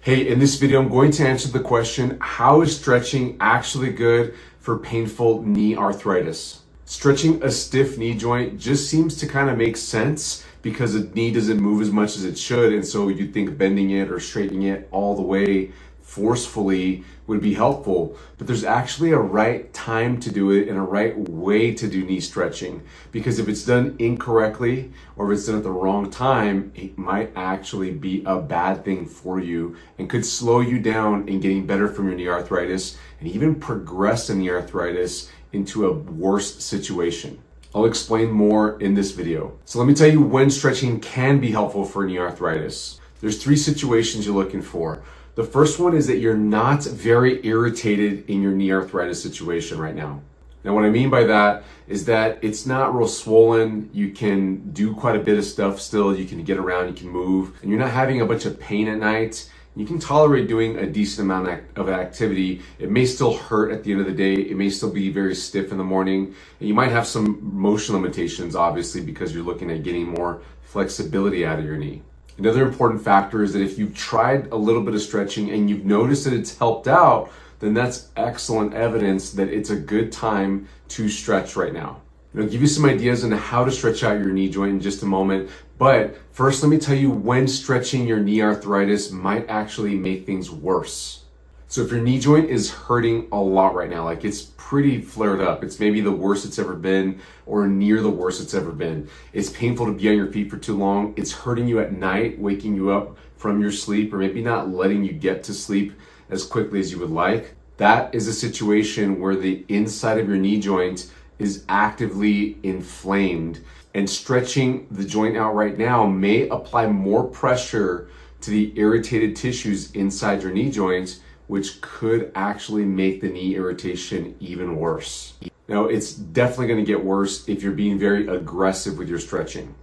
Hey, in this video, I'm going to answer the question, how is stretching actually good for painful knee arthritis? Stretching a stiff knee joint just seems to kind of make sense because the knee doesn't move as much as it should. And so you'd think bending it or straightening it all the way forcefully would be helpful, but there's actually a right time to do it and a right way to do knee stretching, because if it's done incorrectly or if it's done at the wrong time, it might actually be a bad thing for you and could slow you down in getting better from your knee arthritis and even progress the knee arthritis into a worse situation. I'll explain more in this video. So let me tell you when stretching can be helpful for knee arthritis. There's three situations you're looking for. The first one is that you're not very irritated in your knee arthritis situation right now. Now, what I mean by that is that it's not real swollen. You can do quite a bit of stuff still. You can get around, you can move, and you're not having a bunch of pain at night. You can tolerate doing a decent amount of activity. It may still hurt at the end of the day. It may still be very stiff in the morning. And you might have some motion limitations, obviously, because you're looking at getting more flexibility out of your knee. Another important factor is that if you've tried a little bit of stretching and you've noticed that it's helped out, then that's excellent evidence that it's a good time to stretch right now. I'll give you some ideas on how to stretch out your knee joint in just a moment. But first, let me tell you when stretching your knee arthritis might actually make things worse. So if your knee joint is hurting a lot right now, like it's pretty flared up, it's maybe the worst it's ever been or near the worst it's ever been. It's painful to be on your feet for too long. It's hurting you at night, waking you up from your sleep, or maybe not letting you get to sleep as quickly as you would like. That is a situation where the inside of your knee joint is actively inflamed, and stretching the joint out right now may apply more pressure to the irritated tissues inside your knee joint, which could actually make the knee irritation even worse. Now, it's definitely going to get worse if you're being very aggressive with your stretching.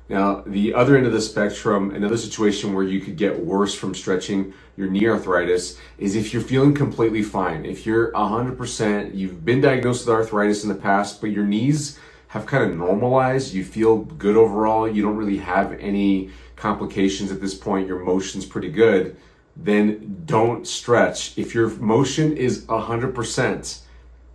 Now, the other end of the spectrum, another situation where you could get worse from stretching your knee arthritis is if you're feeling completely fine. If you're 100%, you've been diagnosed with arthritis in the past, but your knees have kind of normalized, you feel good overall, you don't really have any complications at this point, your motion's pretty good, then don't stretch. If your motion is 100%,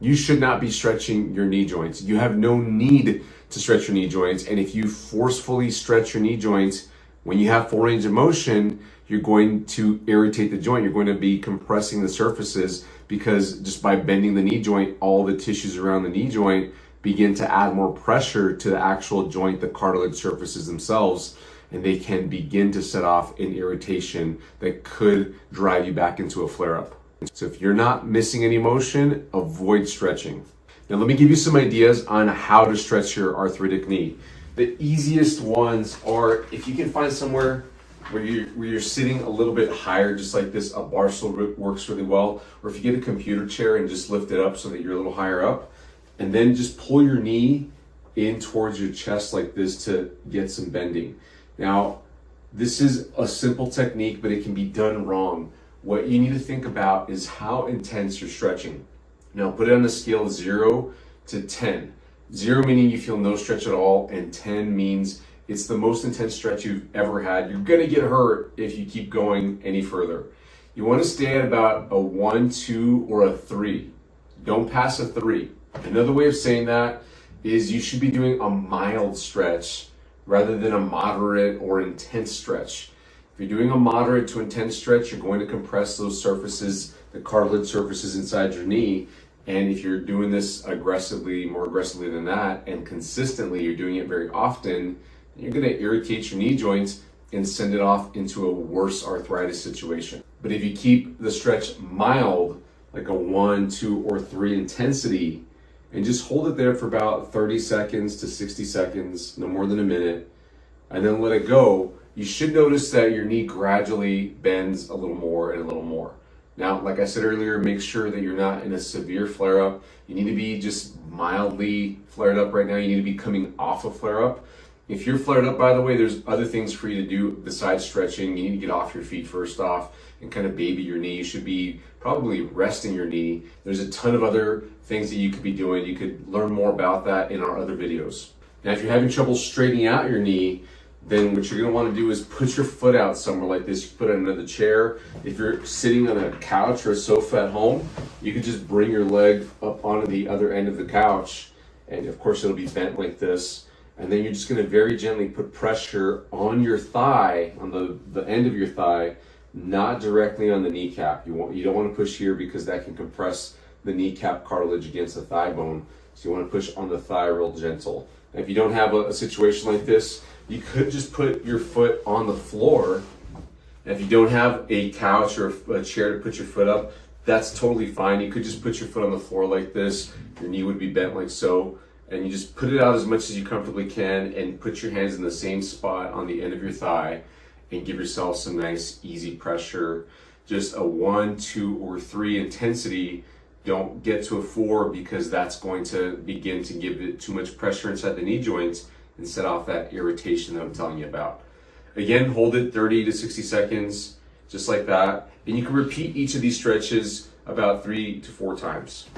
you should not be stretching your knee joints. You have no need to stretch your knee joints. And if you forcefully stretch your knee joints, when you have full range of motion, you're going to irritate the joint. You're going to be compressing the surfaces because just by bending the knee joint, all the tissues around the knee joint begin to add more pressure to the actual joint, the cartilage surfaces themselves, and they can begin to set off an irritation that could drive you back into a flare-up. So if you're not missing any motion, avoid stretching. Now let me give you some ideas on how to stretch your arthritic knee. The easiest ones are if you can find somewhere where you're sitting a little bit higher, just like this, a bar stool works really well. Or if you get a computer chair and just lift it up so that you're a little higher up, and then just pull your knee in towards your chest like this to get some bending. Now, this is a simple technique, but it can be done wrong. What you need to think about is how intense you're stretching. Now, put it on a scale of 0 to 10. 0 meaning you feel no stretch at all, and 10 means it's the most intense stretch you've ever had. You're gonna get hurt if you keep going any further. You wanna stay at about a 1, 2, or a 3. Don't pass a 3. Another way of saying that is you should be doing a mild stretch rather than a moderate or intense stretch. If you're doing a moderate to intense stretch, you're going to compress those surfaces, the cartilage surfaces inside your knee. And if you're doing this aggressively, more aggressively than that, and consistently, you're doing it very often, you're going to irritate your knee joints and send it off into a worse arthritis situation. But if you keep the stretch mild, like a 1, 2, or 3 intensity, and just hold it there for about 30 seconds to 60 seconds, no more than a minute, and then let it go, you should notice that your knee gradually bends a little more and a little more. Now, like I said earlier, make sure that you're not in a severe flare-up. You need to be just mildly flared up right now. You need to be coming off a flare-up. If you're flared up, by the way, there's other things for you to do besides stretching. You need to get off your feet first off and kind of baby your knee. You should be probably resting your knee. There's a ton of other things that you could be doing. You could learn more about that in our other videos. Now, if you're having trouble straightening out your knee, then what you're gonna wanna do is put your foot out somewhere like this. You put it under the chair. If you're sitting on a couch or a sofa at home, you could just bring your leg up onto the other end of the couch. And of course it'll be bent like this. And then you're just gonna very gently put pressure on your thigh, on the end of your thigh, not directly on the kneecap. You don't wanna push here because that can compress the kneecap cartilage against the thigh bone. So you wanna push on the thigh real gentle. And if you don't have a situation like this, you could just put your foot on the floor. And if you don't have a couch or a chair to put your foot up, that's totally fine. You could just put your foot on the floor like this. Your knee would be bent like so. And you just put it out as much as you comfortably can and put your hands in the same spot on the end of your thigh and give yourself some nice easy pressure. Just a 1, 2, or 3 intensity. Don't get to a 4 because that's going to begin to give it too much pressure inside the knee joints and set off that irritation that I'm telling you about. Again, hold it 30 to 60 seconds, just like that. And you can repeat each of these stretches about 3 to 4 times.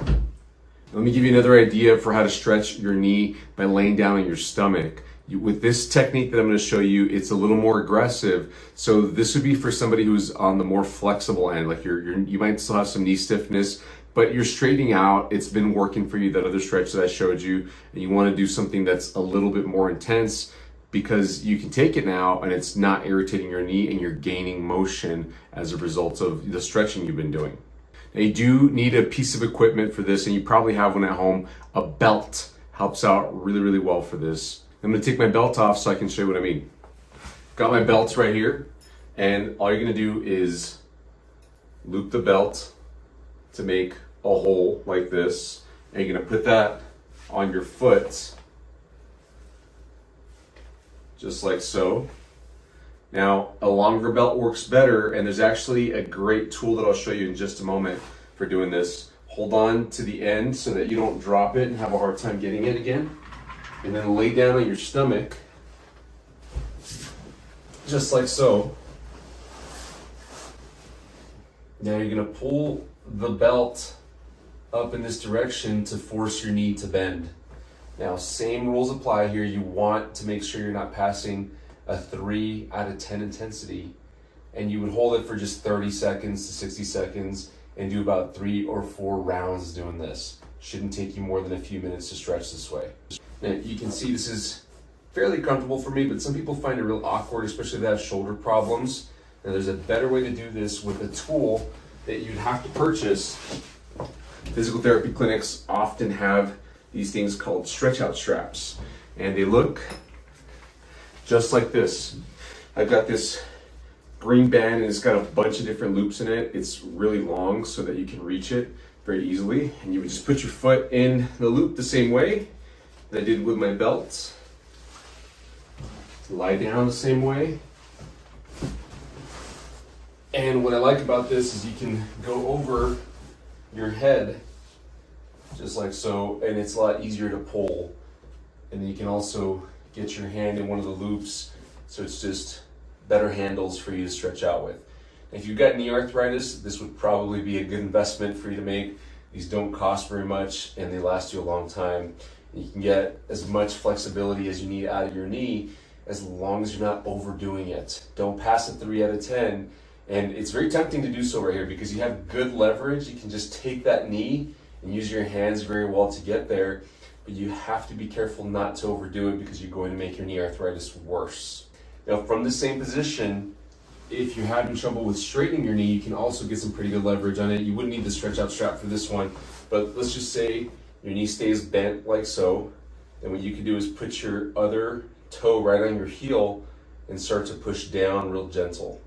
Let me give you another idea for how to stretch your knee by laying down on your stomach. With this technique that I'm going to show you, it's a little more aggressive. So this would be for somebody who's on the more flexible end, like you might still have some knee stiffness, but you're straightening out. It's been working for you, that other stretch that I showed you, and you want to do something that's a little bit more intense because you can take it now and it's not irritating your knee and you're gaining motion as a result of the stretching you've been doing. Now you do need a piece of equipment for this, and you probably have one at home. A belt helps out really, really well for this. I'm going to take my belt off so I can show you what I mean. Got my belts right here, and all you're going to do is loop the belt to make a hole like this, and you're going to put that on your foot just like so. Now, a longer belt works better, and there's actually a great tool that I'll show you in just a moment for doing this. Hold on to the end so that you don't drop it and have a hard time getting it again. And then lay down on your stomach, just like so. Now you're gonna pull the belt up in this direction to force your knee to bend. Now, same rules apply here. You want to make sure you're not passing a 3 out of 10 intensity, and you would hold it for just 30 seconds to 60 seconds and do about 3 or 4 rounds doing this. Shouldn't take you more than a few minutes to stretch this way. Now, you can see this is fairly comfortable for me, but some people find it real awkward, especially if they have shoulder problems. Now, there's a better way to do this with a tool that you'd have to purchase. Physical therapy clinics often have these things called stretch out straps, and they look just like this. I've got this green band and it's got a bunch of different loops in it. It's really long so that you can reach it very easily. And you would just put your foot in the loop the same way that I did with my belt. Lie down the same way. And what I like about this is you can go over your head just like so, and it's a lot easier to pull. And then you can also get your hand in one of the loops, so it's just better handles for you to stretch out with. If you've got knee arthritis, this would probably be a good investment for you to make. These don't cost very much and they last you a long time. You can get as much flexibility as you need out of your knee as long as you're not overdoing it. Don't pass a 3 out of 10. And it's very tempting to do so right here because you have good leverage. You can just take that knee and use your hands very well to get there. But you have to be careful not to overdo it because you're going to make your knee arthritis worse. Now, from the same position, if you're having trouble with straightening your knee, you can also get some pretty good leverage on it. You wouldn't need the stretch out strap for this one, but let's just say your knee stays bent like so. Then what you can do is put your other toe right on your heel and start to push down real gentle.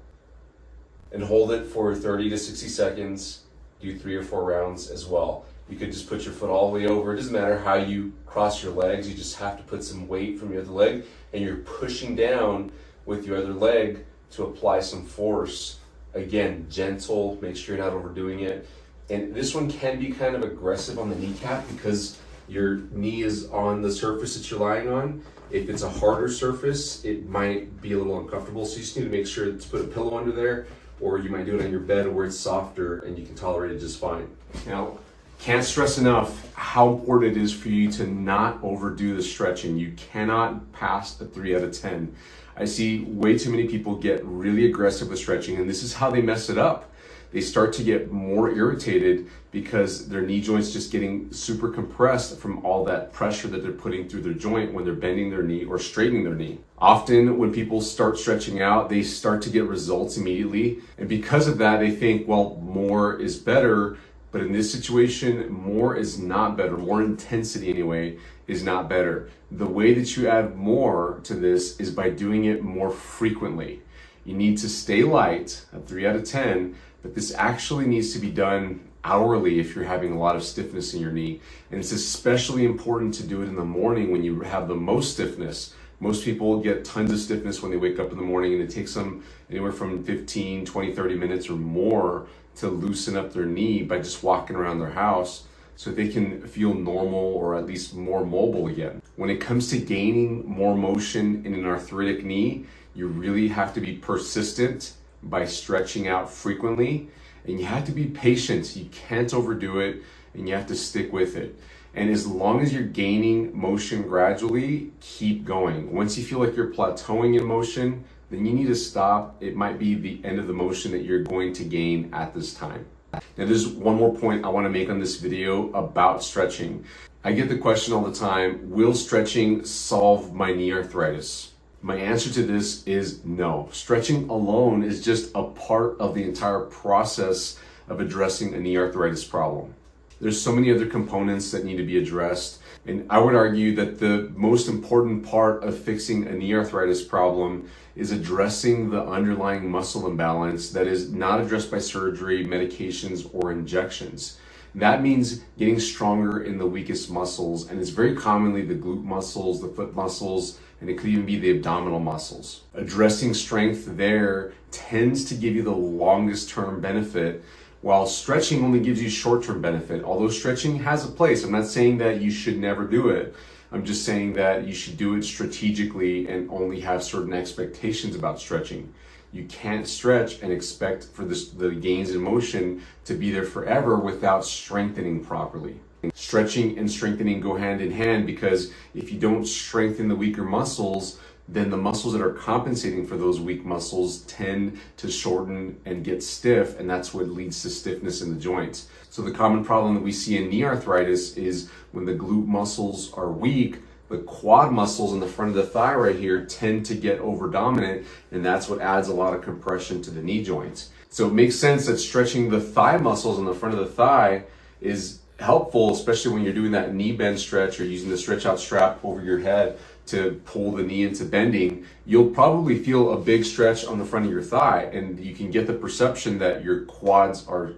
And hold it for 30 to 60 seconds. Do 3 or 4 rounds as well. You could just put your foot all the way over. It doesn't matter how you cross your legs. You just have to put some weight from your other leg, and you're pushing down with your other leg to apply some force. Again, gentle, make sure you're not overdoing it. And this one can be kind of aggressive on the kneecap because your knee is on the surface that you're lying on. If it's a harder surface, it might be a little uncomfortable. So you just need to make sure to put a pillow under there, or you might do it on your bed where it's softer and you can tolerate it just fine. Now, Can't stress enough how important it is for you to not overdo the stretching. You cannot pass a 3 out of 10. I see way too many people get really aggressive with stretching, and this is how they mess it up. They start to get more irritated because their knee joint's just getting super compressed from all that pressure that they're putting through their joint when they're bending their knee or straightening their knee. Often when people start stretching out, they start to get results immediately. And because of that, they think, well, more is better. But in this situation, more is not better. More intensity anyway is not better. The way that you add more to this is by doing it more frequently. You need to stay light at 3 out of 10, but this actually needs to be done hourly if you're having a lot of stiffness in your knee. And it's especially important to do it in the morning when you have the most stiffness. Most people get tons of stiffness when they wake up in the morning, and it takes them anywhere from 15, 20, 30 minutes or more to loosen up their knee by just walking around their house so they can feel normal or at least more mobile again. When it comes to gaining more motion in an arthritic knee, you really have to be persistent by stretching out frequently, and you have to be patient. You can't overdo it, and you have to stick with it. And as long as you're gaining motion gradually, keep going. Once you feel like you're plateauing in motion, then you need to stop. It might be the end of the motion that you're going to gain at this time. Now, there's one more point I want to make on this video about stretching. I get the question all the time, will stretching solve my knee arthritis? My answer to this is no. Stretching alone is just a part of the entire process of addressing a knee arthritis problem. There's so many other components that need to be addressed. And I would argue that the most important part of fixing a knee arthritis problem is addressing the underlying muscle imbalance that is not addressed by surgery, medications, or injections. That means getting stronger in the weakest muscles, and it's very commonly the glute muscles, the foot muscles, and it could even be the abdominal muscles. Addressing strength there tends to give you the longest term benefit, while stretching only gives you short-term benefit. Although stretching has a place, I'm not saying that you should never do it. I'm just saying that you should do it strategically and only have certain expectations about stretching. You can't stretch and expect for the gains in motion to be there forever without strengthening properly. Stretching and strengthening go hand in hand, because if you don't strengthen the weaker muscles, then the muscles that are compensating for those weak muscles tend to shorten and get stiff, and that's what leads to stiffness in the joints. So the common problem that we see in knee arthritis is when the glute muscles are weak, the quad muscles in the front of the thigh right here tend to get over dominant, and that's what adds a lot of compression to the knee joints. So it makes sense that stretching the thigh muscles in the front of the thigh is helpful, especially when you're doing that knee bend stretch or using the stretch out strap over your head to pull the knee into bending. You'll probably feel a big stretch on the front of your thigh, and you can get the perception that your quads are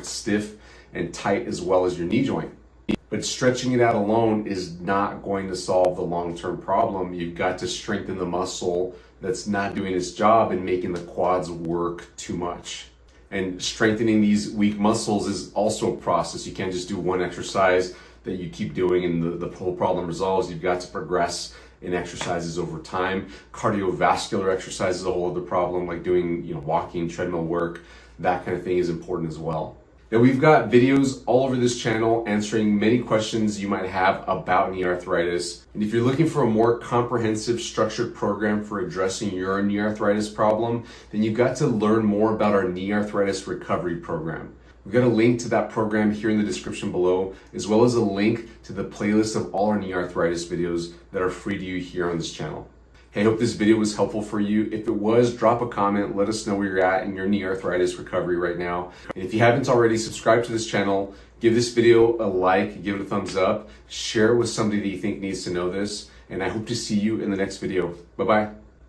stiff and tight as well as your knee joint. But stretching it out alone is not going to solve the long-term problem. You've got to strengthen the muscle that's not doing its job and making the quads work too much. And strengthening these weak muscles is also a process. You can't just do one exercise that you keep doing and the whole problem resolves. You've got to progress in exercises over time. Cardiovascular exercise is a whole other problem, like doing walking, treadmill work, that kind of thing is important as well. Now, we've got videos all over this channel answering many questions you might have about knee arthritis. And if you're looking for a more comprehensive, structured program for addressing your knee arthritis problem, then you've got to learn more about our knee arthritis recovery program. We've got a link to that program here in the description below, as well as a link to the playlist of all our knee arthritis videos that are free to you here on this channel. Hey, I hope this video was helpful for you. If it was, drop a comment. Let us know where you're at in your knee arthritis recovery right now. And if you haven't already, subscribe to this channel. Give this video a like, give it a thumbs up, share it with somebody that you think needs to know this. And I hope to see you in the next video. Bye-bye.